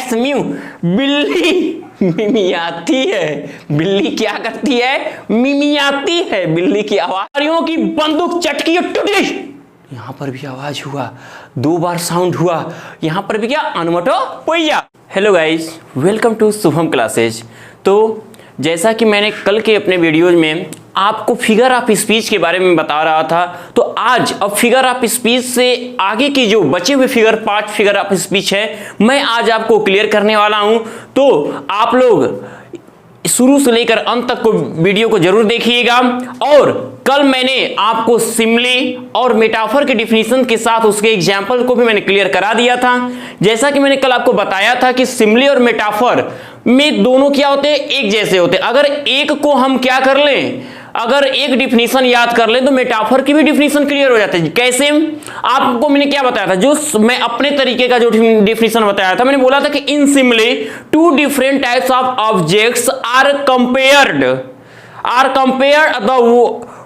That's mu. बिल्ली मिमियाती है। बिल्ली क्या करती है? मिमियाती है। बिल्ली की आवाज की बंदूक चटकी और टूट गई। यहां पर भी आवाज हुआ, 2 बार साउंड हुआ। यहां पर भी क्या? अनुमटो पोइया। Hello guys, welcome to Shubham classes. तो जैसा कि मैंने कल के अपने वीडियोज में आपको फिगर ऑफ स्पीच के बारे में बता रहा था, तो आज अब फिगर ऑफ स्पीच से आगे की जो बचे हुए पांच फिगर ऑफ स्पीच है, मैं आज आपको क्लियर करने वाला हूं। तो आप लोग शुरू से लेकर अंत तक को वीडियो को जरूर देखिएगा। और कल मैंने आपको सिमिली और मेटाफर के डिफिनीशन के साथ उसके एग्जाम्पल को भी मैंने क्लियर करा दिया था। जैसा कि मैंने कल आपको बताया था कि सिमिली और मेटाफर में दोनों क्या होते हैं? एक जैसे होते हैं। अगर एक को हम क्या कर लें, अगर एक डिफिनीशन याद कर लें तो मेटाफर की भी डिफिनीशन क्लियर हो जाती है। कैसे? आपको मैंने क्या बताया था, जो मैं अपने तरीके का जो डिफिनीशन बताया था, मैंने बोला था कि in simile 2 different types of objects are compared the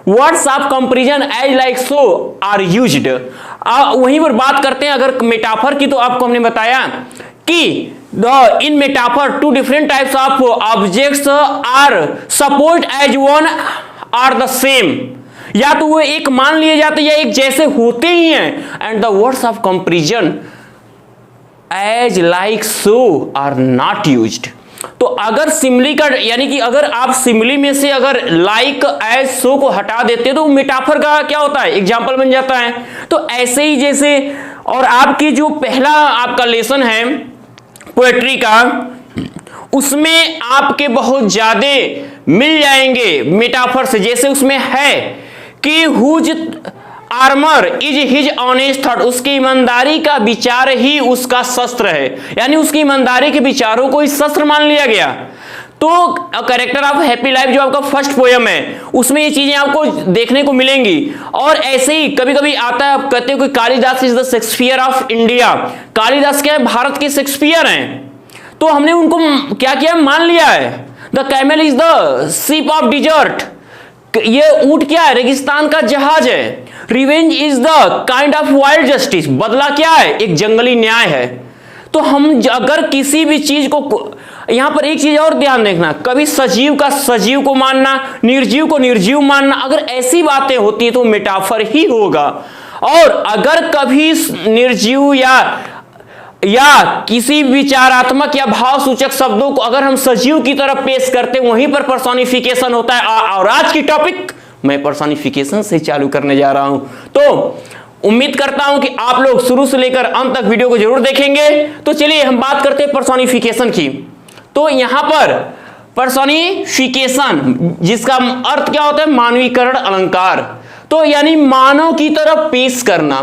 words of comparison as like so are used. वहीं पर बात करते हैं अगर मेटाफर की, तो आपको हमने बताया कि in metaphor 2 different types of objects are suppose as one are the same. या तो वो एक मान लिए जाते या एक जैसे होते ही हैं। And the words of comparison as like so are not used. तो अगर सिमिली का, यानी कि अगर आप सिमिली में से अगर लाइक एज सो को हटा देते हैं तो मेटाफर का क्या होता है? एग्जाम्पल बन जाता है। तो ऐसे ही जैसे, और आपकी जो पहला आपका लेसन है पोएट्री का, उसमें आपके बहुत ज्यादा मिल जाएंगे मेटाफर से। जैसे उसमें है कि whose armour is his honest thought, उसकी ईमानदारी का विचार ही उसका शस्त्र है। यानी उसकी ईमानदारी के विचारों को इस शस्त्र मान लिया गया। तो कैरेक्टर ऑफ हैप्पी लाइफ जो आपका फर्स्ट पोयम है, उसमें ये चीजें आपको देखने को मिलेंगी। और ऐसे ही कभी कभी आता है, आप कहते हो कि Kalidas is the Shakespeare of India. Kalidas क्या है? भारत के शेक्सपियर हैं। तो हमने उनको क्या किया? मान लिया है। The camel is the ship of dessert, ये ऊंट क्या है? रेगिस्तान का जहाज है। Revenge is the kind of wild justice, बदला क्या है? एक जंगली न्याय है। तो हम अगर किसी भी चीज को, यहां पर एक चीज और ध्यान देखना, कभी सजीव का सजीव को मानना, निर्जीव को निर्जीव मानना, अगर ऐसी बातें होती है तो मेटाफर ही होगा। और अगर कभी निर्जीव या किसी विचारात्मक या भाव सूचक शब्दों को अगर हम सजीव की तरफ पेश करते, वहीं पर पर्सोनिफिकेशन होता है। और आज की टॉपिक मैं पर्सोनिफिकेशन से चालू करने जा रहा हूं। तो उम्मीद करता हूं कि आप लोग शुरू से लेकर अंत तक वीडियो को जरूर देखेंगे। तो चलिए हम बात करते हैं पर्सोनिफिकेशन की। तो यहां पर पर्सोनिफिकेशन, जिसका अर्थ क्या होता है? मानवीकरण अलंकार। तो यानी मानव की तरफ पेश करना।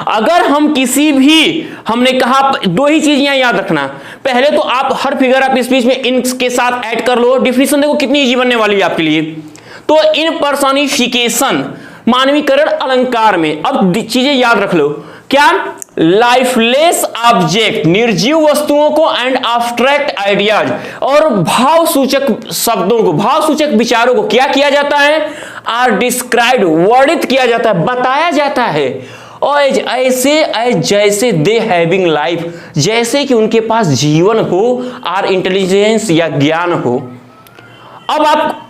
अगर हम किसी भी, हमने कहा 2 ही चीज यहां याद रखना। पहले तो आप हर फिगर ऑफ स्पीच में इनके साथ ऐड कर लो। डिफिनीशन देखो कितनी इजी बनने वाली है आपके लिए। तो इन पर्सोनिफिकेशन, मानवीकरण अलंकार में अब चीजें याद रख लो। क्या? लाइफलेस ऑब्जेक्ट, निर्जीव वस्तुओं को, एंड एब्स्ट्रैक्ट आइडियाज, और भाव सूचक शब्दों को, भाव सूचक विचारों को क्या किया जाता है? आर डिस्क्राइब्ड, वर्णित किया जाता है, बताया जाता है। और ऐसे जैसे दे हैविंग लाइफ, जैसे कि उनके पास जीवन हो, आर इंटेलिजेंस या ज्ञान हो। अब आप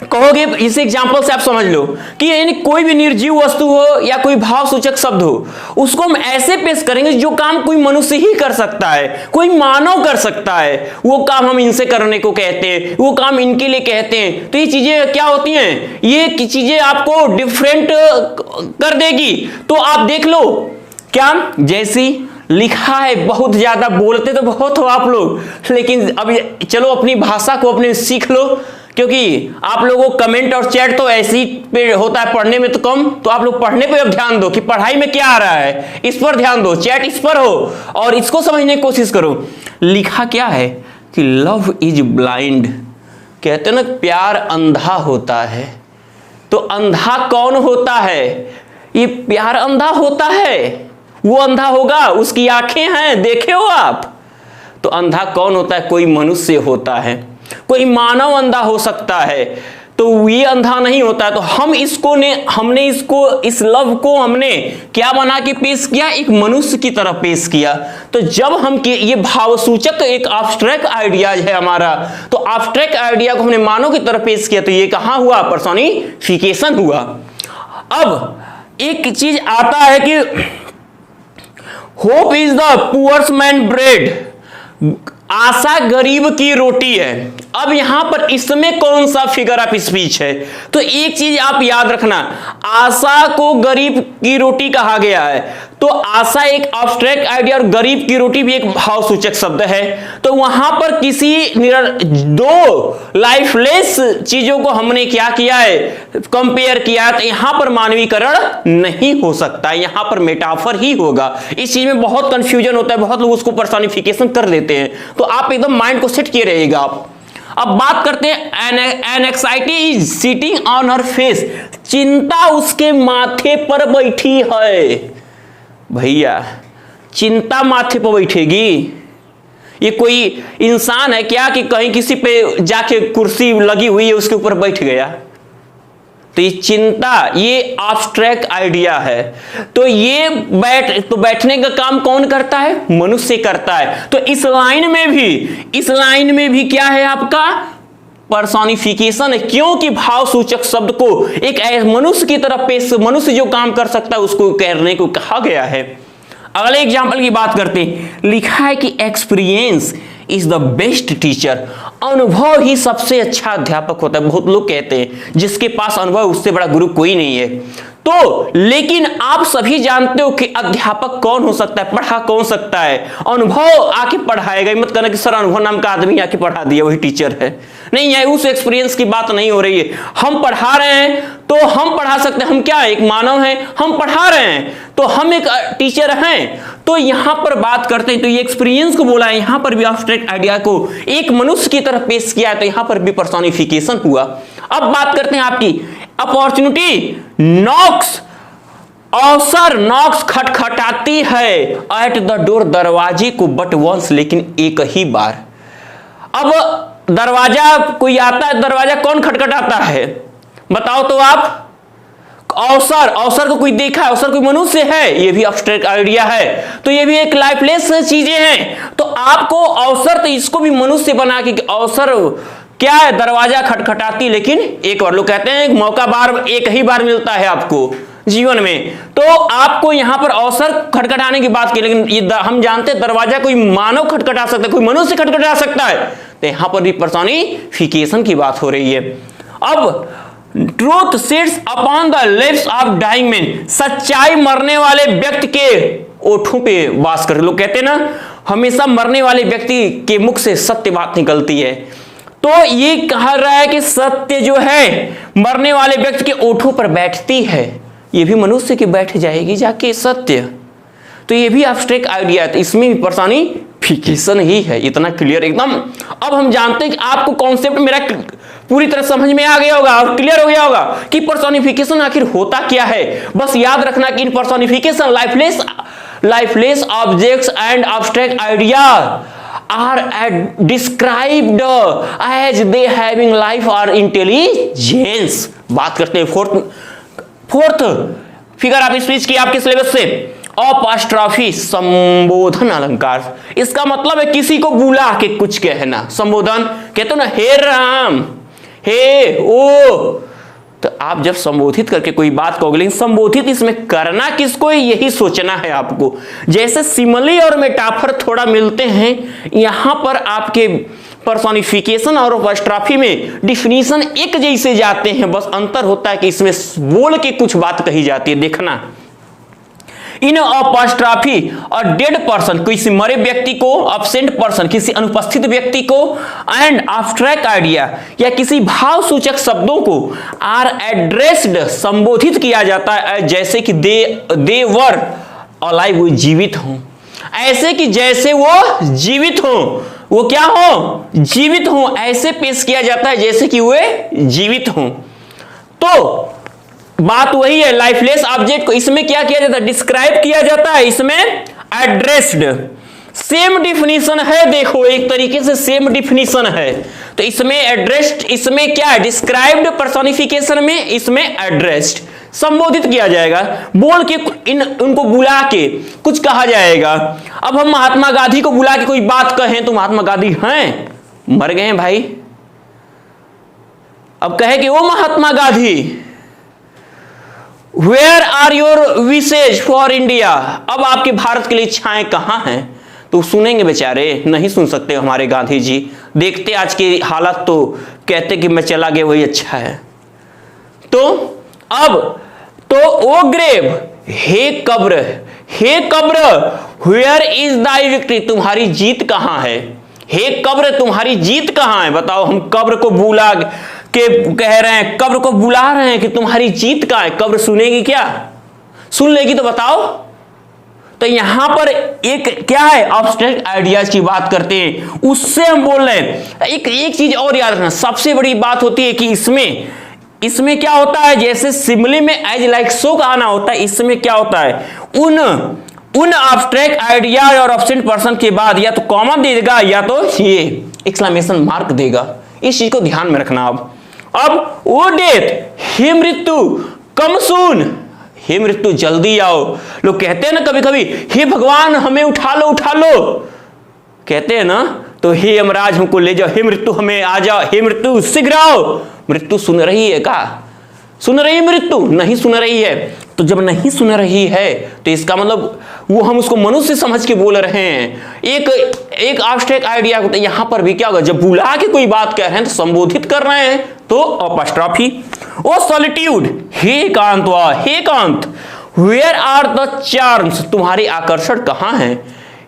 कहोगे, इस एग्जांपल से आप समझ लो कि यानी कोई भी निर्जीव वस्तु हो या कोई भाव सूचक शब्द हो, उसको हम ऐसे पेश करेंगे जो काम कोई मनुष्य ही कर सकता है, कोई मानव कर सकता है। वो काम हम इनसे करने को कहते हैं, वो काम इनके लिए कहते हैं। तो ये चीजें क्या होती हैं? ये चीजें आपको डिफरेंट कर देगी। तो आप देख लो क्या, जैसी लिखा है, बहुत ज्यादा बोलते तो बहुत हो आप लोग, लेकिन अब चलो अपनी भाषा को अपने सीख लो। क्योंकि आप लोगों को कमेंट और चैट तो ऐसे ही पे होता है, पढ़ने में तो कम। तो आप लोग पढ़ने पे अब ध्यान दो कि पढ़ाई में क्या आ रहा है, इस पर ध्यान दो, चैट इस पर हो और इसको समझने की कोशिश करो। लिखा क्या है कि लव इज ब्लाइंड, कहते हैं ना प्यार अंधा होता है। तो अंधा कौन होता है? ये प्यार अंधा होता है। वो अंधा होगा, उसकी आंखें हैं, देखे हो आप। तो अंधा कौन होता है? कोई मनुष्य होता है, कोई मानव अंधा हो सकता है। तो ये अंधा नहीं होता है। तो हमने इसको इस लव को हमने क्या बना के पेश किया, एक मनुष्य की तरह पेश किया। तो जब हम ये भावसूचक तो एक एब्स्ट्रैक्ट आइडिया है हमारा, तो एब्स्ट्रैक्ट आइडिया को हमने मानव की तरह पेश किया, तो ये कहां हुआ, पर्सोनिफिकेशन हुआ। अब एक चीज आता है कि hope is the poor's man bread, आशा गरीब की रोटी है। अब यहां पर इसमें कौन सा फिगर ऑफ स्पीच है, तो एक चीज आप याद रखना, आशा को गरीब की रोटी कहा गया है, तो आशा एक एब्स्ट्रैक्ट आइडिया और गरीब की रोटी भी एक भावसूचक शब्द है। तो वहां पर किसी दो लाइफलेस चीजों को हमने क्या किया है, कंपेयर किया है, तो यहां पर मानवीकरण नहीं हो सकता, यहां पर मेटाफर ही होगा। इस चीज में बहुत कंफ्यूजन होता है, बहुत लोग उसको पर्सोनिफिकेशन कर देते हैं, तो आप एकदम माइंड को सेट किए रहिएगा आप। अब बात करते हैं, an anxiety is sitting on her face, चिंता उसके माथे पर बैठी है। भैया चिंता माथे पर बैठेगी, ये कोई इंसान है क्या कि कहीं किसी पे जाके कुर्सी लगी हुई है उसके ऊपर बैठ गया। तो ये चिंता, ये एब्स्ट्रैक्ट आइडिया है। तो ये बैठने का काम कौन करता है, मनुष्य करता है। तो इस लाइन में भी क्या है आपका, पर्सोनिफिकेशन है, क्योंकि भावसूचक शब्द को एक मनुष्य की तरफ पेश, मनुष्य जो काम कर सकता है उसको करने को कहा गया है। अगले एग्जाम्पल की बात करते हैं, लिखा है कि experience is the best teacher, अनुभव ही सबसे अच्छा अध्यापक होता है। बहुत लोग कहते हैं जिसके पास अनुभव उससे बड़ा गुरु कोई नहीं है। तो लेकिन आप सभी जानते हो कि अध्यापक कौन हो सकता है, पढ़ा कौन सकता है, अनुभव आके पढ़ाएगा। मत कहना कि सर अनुभव नाम का आदमी आके पढ़ा दिया वही टीचर है, नहीं है, उस एक्सपीरियंस की बात नहीं हो रही है। हम पढ़ा रहे हैं तो हम पढ़ा सकते हैं, हम क्या एक मानव हैं, हम पढ़ा रहे हैं तो हम एक टीचर हैं। तो यहां पर बात करते हैं, तो ये एक्सपीरियंस को बोला है, यहां पर भी एब्स्ट्रैक्ट आइडिया को एक मनुष्य की तरह पेश किया है, तो यहां पर भी पर्सोनिफिकेशन हुआ। अब बात करते हैं आपकी अपॉर्चुनिटी नॉक्स, अवसर नॉक्स खटखटाती है एट द डोर, दरवाजे को बट वंस, लेकिन एक ही बार। अब दरवाजा कोई आता है, दरवाजा कौन खटखटाता है बताओ तो आप, अवसर को कोई देखा है, अवसर कोई मनुष्य है, ये भी एब्स्ट्रैक्ट आइडिया है, तो ये भी एक लाइफलेस चीजें हैं। तो आपको अवसर, तो इसको भी मनुष्य बना के, अवसर क्या है, दरवाजा खटखटाती लेकिन एक बार, लोग कहते हैं मौका बार एक ही बार मिलता है आपको जीवन में, तो आपको यहां पर अवसर खटखटाने की बात की, लेकिन ये हम जानते हैं दरवाजा कोई मानव खटखटा सकता है, कोई मनुष्य खटखटा सकता है, तो यहां पर भी पर्सोनिफिकेशन की बात हो रही है। अब truth sits upon the lips of dying man, सच्चाई मरने वाले व्यक्ति के ओठों पे वास कर, लोग कहते हैं ना हमेशा मरने वाले व्यक्ति के मुख से सत्य बात निकलती है। तो ये कह रहा है कि सत्य जो है मरने वाले व्यक्ति के ओठों पर बैठती है, ये भी मनुष्य की बैठ जाएगी जाके सत्य। तो ये भी एब्स्ट्रैक्ट आइडिया है, तो इसमें भी पर्सोनिफिकेशन ही है, इतना क्लियर एकदम। अब हम जानते हैं कि आपको कॉन्सेप्ट मेरा पूरी तरह समझ में आ गया होगा और क्लियर हो गया होगा कि पर्सोनिफिकेशन आखिर होता क्या है। बस याद रखना कि in personification lifeless objects and abstract idea are described as they having life or intelligence। बात करते हैं फोर्थ फिगर ऑफ स्पीच की आपके सिलेबस से, अपॉस्ट्रॉफी संबोधन अलंकार। इसका मतलब है किसी को बुला के कुछ कहना, संबोधन कहते हो ना, हे राम, हे ओ, तो आप जब संबोधित करके कोई बात कहोगे, लेकिन संबोधित इसमें करना किसको है यही सोचना है आपको। जैसे सिमिली और मेटाफर थोड़ा मिलते हैं, यहां पर आपके पर्सोनिफिकेशन और अपॉस्ट्रॉफी में डिफिनीशन एक जैसे जाते हैं, बस अंतर होता है कि इसमें बोल के कुछ बात कही जाती है। देखना, इन अपॉस्ट्रॉफी और डेड पर्सन, किसी मरे व्यक्ति को, एब्सेंट पर्सन किसी अनुपस्थित व्यक्ति को, एंड एब्स्ट्रैक्ट आइडिया या किसी भाव सूचक शब्दों को आर एड्रेस्ड संबोधित किया जाता है जैसे कि दे वर अलाइव, वो जीवित हों, ऐसे कि जैसे वो जीवित हो, वो क्या हो, जीवित हो, ऐसे पेश किया जाता है जैसे कि वे जीवित हो। तो बात वही है, लाइफलेस ऑब्जेक्ट को इसमें क्या किया जाता है, डिस्क्राइब किया जाता है, इसमें एड्रेस्ड। सेम डिफिनीशन है, देखो एक तरीके से सेम डिफिनीशन है। तो इसमें एड्रेस्ड, इसमें क्या है, डिस्क्राइब्ड पर्सोनिफिकेशन में इसमें एड्रेस्ड संबोधित किया जाएगा, बोल के उनको बुला के कुछ कहा जाएगा। अब हम महात्मा गांधी को बुला के कोई बात कहें तो महात्मा गांधी हैं, मर गए हैं भाई। अब कहे कि O Mahatma Gandhi, where are your wishes for India, अब आपके भारत के लिए इच्छाएं कहां हैं? तो सुनेंगे बेचारे? नहीं सुन सकते हमारे गांधी जी। देखते आज की हालत तो कहते कि मैं चला गया वही अच्छा है। तो अब तो ओ ग्रेव, हे कब्र, हे कब्र, वेयर इज दाई विक्ट्री, तुम्हारी जीत कहां है? हे कब्र, तुम्हारी जीत कहां है? बताओ, हम कब्र को बुला के कह रहे हैं, कब्र को बुला रहे हैं कि तुम्हारी जीत कहां है? कब्र सुनेगी क्या? सुन लेगी तो बताओ। तो यहां पर एक क्या है, एब्स्ट्रैक्ट आइडियाज की बात करते हैं, उससे हम बोल रहे हैं। एक चीज और याद रखना, सबसे बड़ी बात होती है कि इसमें क्या होता है, जैसे सिमिली में एज लाइक सो का आना होता है, इसमें क्या होता है, उन एब्स्ट्रैक्ट आइडिया और एब्सेंट पर्सन के बाद या तो कॉमा देगा या तो ये एक्सक्लेमेशन मार्क देगा। इस चीज को ध्यान में रखना। अब वो डेथ, हे मृत्यु कम सून, हे मृत्यु जल्दी आओ। लोग कहते हैं ना कभी कभी, हे भगवान हमें उठा लो उठा लो, कहते हैं ना, तो हे यमराज हमको ले जाओ, हे मृत्यु हमें आ जाओ, हे मृत्यु शीघ्र आओ। मृत्यु सुन रही है का? सुन रही है मृत्यु? नहीं सुन रही है। तो जब नहीं सुन रही है तो इसका मतलब वो हम उसको मनुष्य समझ के बोल रहे हैं। एक एब्स्ट्रैक्ट आइडिया होता है। यहां पर भी क्या होगा, जब बुला के कोई बात कह रहे हैं तो संबोधित कर रहे हैं तो अपस्ट्रॉफी। ओ सॉलिट्यूड, हे एकांतवा, हे एकांत, वेयर आर द चार्म्स, तुम्हारे आकर्षण कहां हैं?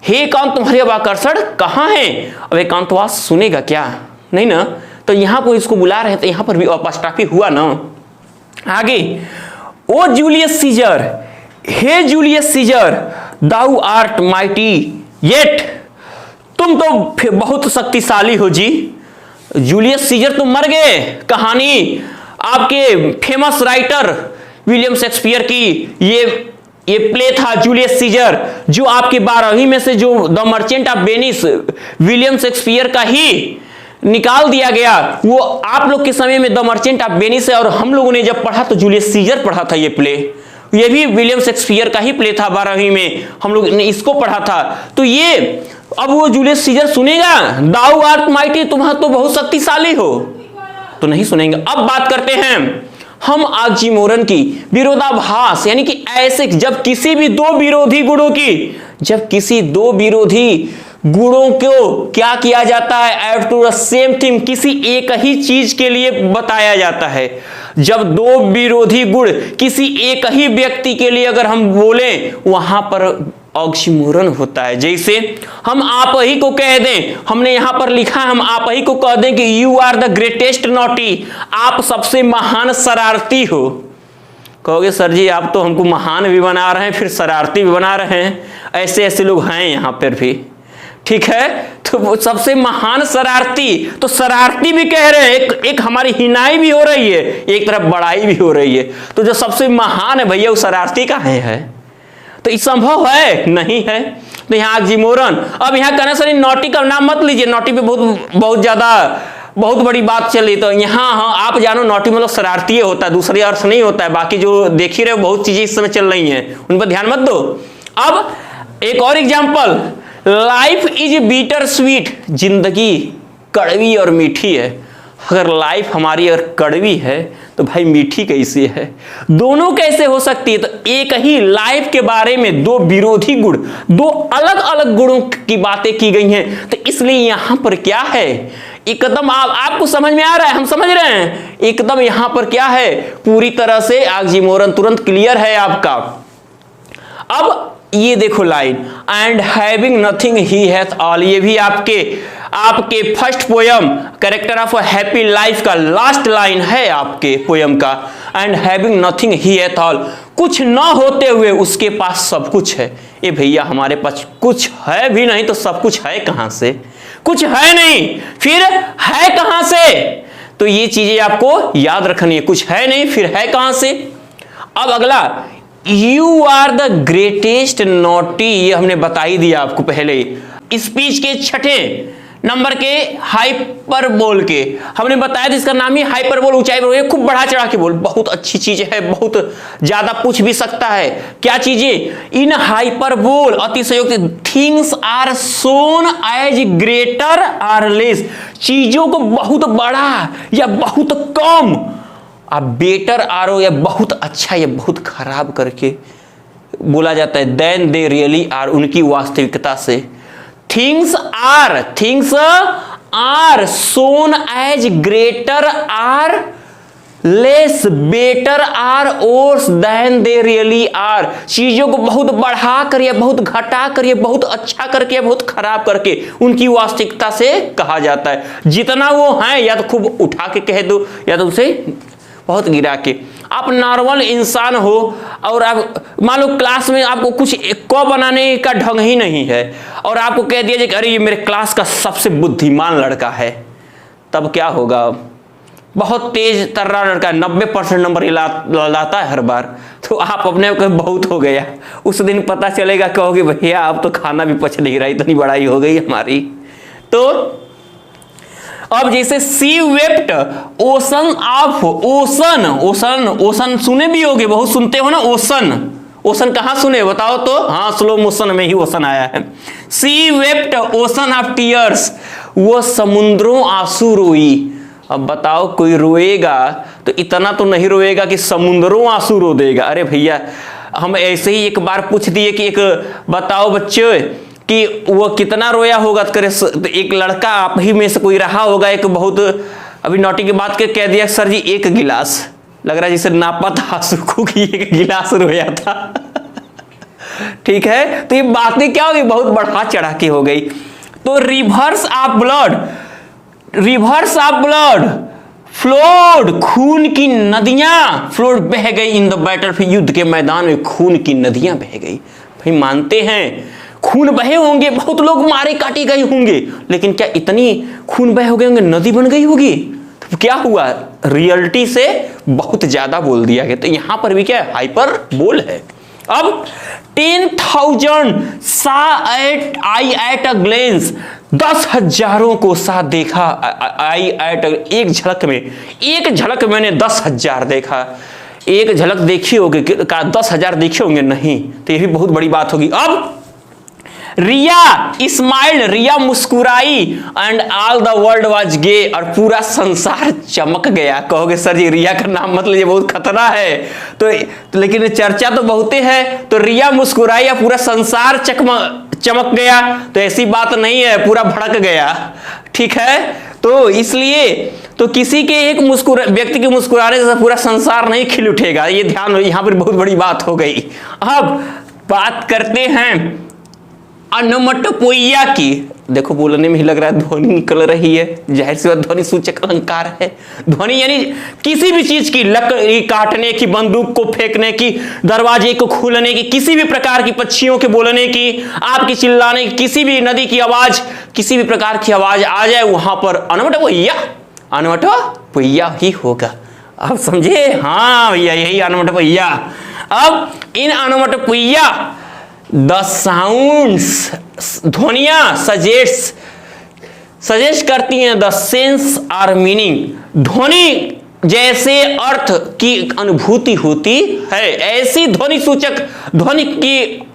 हे एकांत, तुम्हारे अब आकर्षण कहां हैं? अब एकांतवास सुनेगा क्या? नहीं ना। तो यहां पर इसको बुला रहे हैं तो यहां पर भी अपस्ट्रॉफी हुआ ना। आगे, ओ जूलियस सीजर, हे Julius Caesar, thou art mighty yet, तुम तो बहुत शक्तिशाली हो जी। जूलियस सीजर तुम मर गए। कहानी आपके फेमस राइटर विलियम शेक्सपियर की ये प्ले था जूलियस सीजर, जो आपके 12वीं में से जो the merchant of Venice William Shakespeare का ही निकाल दिया गया। वो आप लोग के समय में द मर्चेंट ऑफ वेनिस है और हम लोगों ने जब पढ़ा तो जूलियस सीजर पढ़ा था। ये प्ले, ये भी विलियम शेक्सपियर का ही प्ले था। 12वीं में हम लोग ने इसको पढ़ा था। तो ये अब वो जूलियस सीजर सुनेगा, दाउ आर्ट माइटी, तुम तो बहुत शक्तिशाली हो, तो नहीं सुनेंगे। अब बात करते हैं हम ऑक्सीमोरन की, विरोधाभास, यानी कि ऐसे जब किसी भी दो विरोधी गुणों की, जब किसी दो विरोधी गुणों को क्या किया जाता है, add to the same thing, किसी एक ही चीज के लिए बताया जाता है। जब दो विरोधी गुण किसी एक ही व्यक्ति के लिए अगर हम बोले, वहां पर ऑक्सीमोरन होता है। जैसे हम आप ही को कह दें, हमने यहां पर लिखा है, हम आप ही को कह दें कि you are the greatest naughty, आप सबसे महान शरारती हो। कहोगे सर जी आप तो हमको महान भी बना रहे हैं फिर शरारती भी बना रहे हैं। ऐसे ऐसे लोग हैं यहां पर भी, ठीक है। तो वो सबसे महान शरारती, तो शरारती भी कह रहे हैं, एक हमारी हिनाई भी हो रही है, एक तरफ बड़ाई भी हो रही है। तो जो सबसे महान है भैया वो शरारती का है। तो ये संभव है? नहीं है। तो यहाँ ऑक्सीमोरन, अब यहाँ कहना सर नॉटी का नाम मत लीजिए, नॉटी पे बहुत ज्यादा बहुत बड़ी बात चली। तो यहाँ हाँ आप जानो नॉटी मतलब शरारती होता है, दूसरे अर्थ नहीं होता है। बाकी जो देख ही रहे हो बहुत चीजें इस समय चल रही हैं, उन पर ध्यान मत दो। अब एक और example, life is bitter sweet, जिंदगी कड़वी और मीठी है। अगर लाइफ हमारी अगर कड़वी है तो भाई मीठी कैसी है? दोनों कैसे हो सकती है? तो एक ही लाइफ के बारे में दो विरोधी गुण, दो अलग अलग गुणों की बातें की गई हैं। तो इसलिए यहां पर क्या है, एकदम आपको समझ में आ रहा है, हम समझ रहे हैं एकदम। यहां पर क्या है, पूरी तरह से ऑक्सीमोरन तुरंत क्लियर है आपका। अब ये देखो line, and having nothing he hath all, ये भी आपके first poem character of a happy life का लास्ट लाइन है आपके पोयम का। And having nothing he hath all, कुछ न होते हुए उसके पास सब कुछ है। ये भैया हमारे पास कुछ है भी नहीं तो सब कुछ है कहां से? कुछ है नहीं फिर है कहां से? तो ये चीजें आपको याद रखनी है, कुछ है नहीं फिर है कहां से। अब अगला, you are the greatest naughty, ये हमने बता ही दिया आपको पहले। स्पीच के छठे नंबर के हाइपरबोल के। हमने बताया था इसका नाम ही हाइपरबोल, ऊंचाई पर खूब बढ़ा चढ़ा के बोल। बहुत अच्छी चीज है, बहुत ज्यादा पूछ भी सकता है। क्या चीजें? इन हाइपरबोल अतिशयोक्ति things are shown as greater or less, चीजों को बहुत बड़ा या बहुत कम, आप बेटर आरो या बहुत अच्छा या बहुत खराब करके बोला जाता है। देन दे रियली आर, उनकी वास्तविकता से। Things are shown as greater or less, better or worse than they really are, चीजों को बहुत बढ़ा कर या बहुत घटा कर या बहुत अच्छा करके या बहुत खराब करके उनकी वास्तविकता से कहा जाता है। जितना वो हैं या तो खूब उठा के कह दो या तो उसे बहुत गिरा के। आप नॉर्मल इंसान हो और आप मान लो क्लास में आपको कुछ क बनाने का ढंग ही नहीं है और आपको कह दिया जाए कि अरे ये मेरे क्लास का सबसे बुद्धिमान लड़का है, तब क्या होगा? बहुत तेज तर्रा लड़का 90% नंबर लाता है हर बार, तो आप अपने आप बहुत हो गया। उस दिन पता चलेगा, कहोगे भैया अब तो खाना भी पच नहीं रहा, इतनी बड़ाई हो गई हमारी। तो अब जैसे सी वेप्ट ओशन ऑफ, ओशन सुने भी होगे, बहुत सुनते हो ना ओशन कहाँ सुने बताओ तो? हाँ, स्लो मोशन में ही ओशन आया है। सी वेप्ट ओशन ऑफ टीयर्स, वो समुद्रों आंसू रोई। अब बताओ कोई रोएगा तो इतना तो नहीं रोएगा कि समुद्रों आंसू रो देगा। अरे भैया हम ऐसे ही एक बार पूछ दिए कि एक बताओ बच्चे कि वो कितना रोया होगा, तो करे एक लड़का आप ही में से कोई रहा होगा, एक बहुत अभी नौटी की बात के कह दिया सर जी 1 गिलास, लग रहा है जिसे नापा था सुखू की 1 गिलास रोया था। ठीक है, तो ये बातें क्या होगी, बहुत बढ़ा चढ़ा के हो गई। तो रिवर्स ऑफ ब्लड फ्लोड, खून की नदियां फ्लोड बह गई इन द बैटलफील्ड, युद्ध के मैदान में खून की नदियां बह गई। भाई मानते हैं खून बहे होंगे, बहुत लोग मारे काटे गए होंगे, लेकिन क्या इतनी खून बहे हो गए होंगे, नदी बन गई होगी? तो क्या हुआ, रियलिटी से बहुत ज्यादा बोल दिया गया। तो यहां पर भी क्या है, हाइपर बोल है। अब 10,000 saw I at a glens, 10,000 को सा देखा आई एट, एक झलक मैंने 10,000 देखा। एक झलक देखी होगी, 10,000 देखे होंगे नहीं, तो ये भी बहुत बड़ी बात होगी। अब रिया स्माइल्ड, रिया मुस्कुराई, and all the world was gay, और पूरा संसार चमक गया। कहोगे सर जी रिया का नाम मतलब ये बहुत खतरा है, तो लेकिन चर्चा तो बहुते है। तो रिया मुस्कुराई या पूरा संसार चमक गया, तो ऐसी बात नहीं है, पूरा भड़क गया। ठीक है, तो इसलिए तो किसी के एक व्यक्ति के मुस्कुराने से पूरा संसार नहीं खिल उठेगा, ये ध्यान, यहां पर बहुत बड़ी बात हो गई। अब बात करते हैं अनोमटोपोइया की। देखो बोलने में ही लग रहा है ध्वनि निकल रही है, जाहिर सी बात ध्वनि सूचक अलंकार है। ध्वनि यानी किसी भी चीज की, लकड़ी काटने की, बंदूक को फेंकने की, दरवाजे को खोलने की, किसी भी प्रकार की, पक्षियों के बोलने की, आपकी चिल्लाने की, किसी भी नदी की आवाज, किसी भी प्रकार की आवाज आ जाए वहां पर अनोमटोपोइया ही होगा। आप समझे? हाँ भैया यही अनोमटोपोइया। अब इन अनोमटोपोइया द साउंड्स, ध्वनियां सजेस्ट करती हैं द सेंस और मीनिंग, ध्वनि जैसे अर्थ की अनुभूति होती है, ऐसी ध्वनि सूचक, ध्वनि की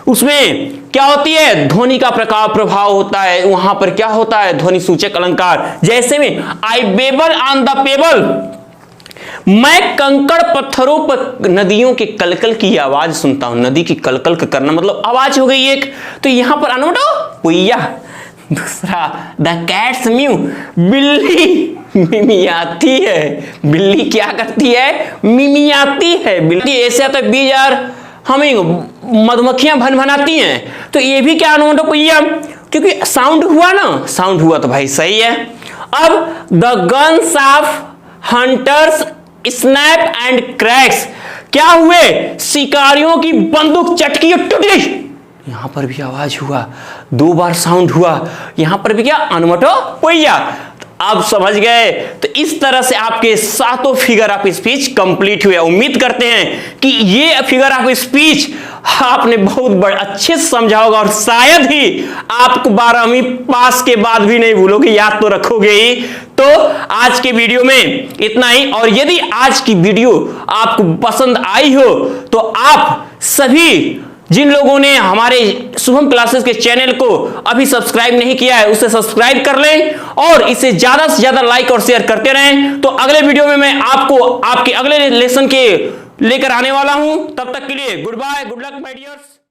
उसमें क्या होती है, ध्वनि का प्रभाव होता है। वहां पर क्या होता है, ध्वनि सूचक अलंकार। जैसे में आई बेबल ऑन द पेबल, मैं कंकड़ पत्थरों पर नदियों के कलकल की आवाज सुनता हूं। नदी की कलकल करना मतलब आवाज हो गई एक, तो यहां पर अनोमटोपोइया। दूसरा द कैट्स म्यू, बिल्ली मिमियाती है। बिल्ली क्या करती है, मिमियाती है। बिल्ली ऐसे आता है बीज और हमिंग, मधुमक्खियां भनभनाती हैं, तो ये भी क्या अनोमटोपोइया, क्योंकि साउंड हुआ ना, साउंड हुआ तो भाई सही है। अब the guns of hunters snap and cracks, क्या हुए, शिकारियों की बंदूक चटकी और टूट गई। यहां पर भी आवाज हुआ, 2 बार साउंड हुआ, यहां पर भी क्या, अनोमटोपोइया। आप समझ गए? तो इस तरह से आपके सातों फिगर ऑफ स्पीच कंप्लीट हुए। उम्मीद करते हैं कि ये फिगर ऑफ स्पीच आपने बहुत अच्छे से समझा होगा और शायद ही आपको 12वीं पास के बाद भी नहीं भूलोगे, याद तो रखोगे ही। तो आज के वीडियो में इतना ही, और यदि आज की वीडियो आपको पसंद आई हो तो आप सभी जिन लोगों ने हमारे शुभम क्लासेस के चैनल को अभी सब्सक्राइब नहीं किया है उसे सब्सक्राइब कर लें और इसे ज्यादा से ज्यादा लाइक और शेयर करते रहें। तो अगले वीडियो में मैं आपको आपके अगले लेसन के लेकर आने वाला हूं। तब तक के लिए goodbye, good luck my dears.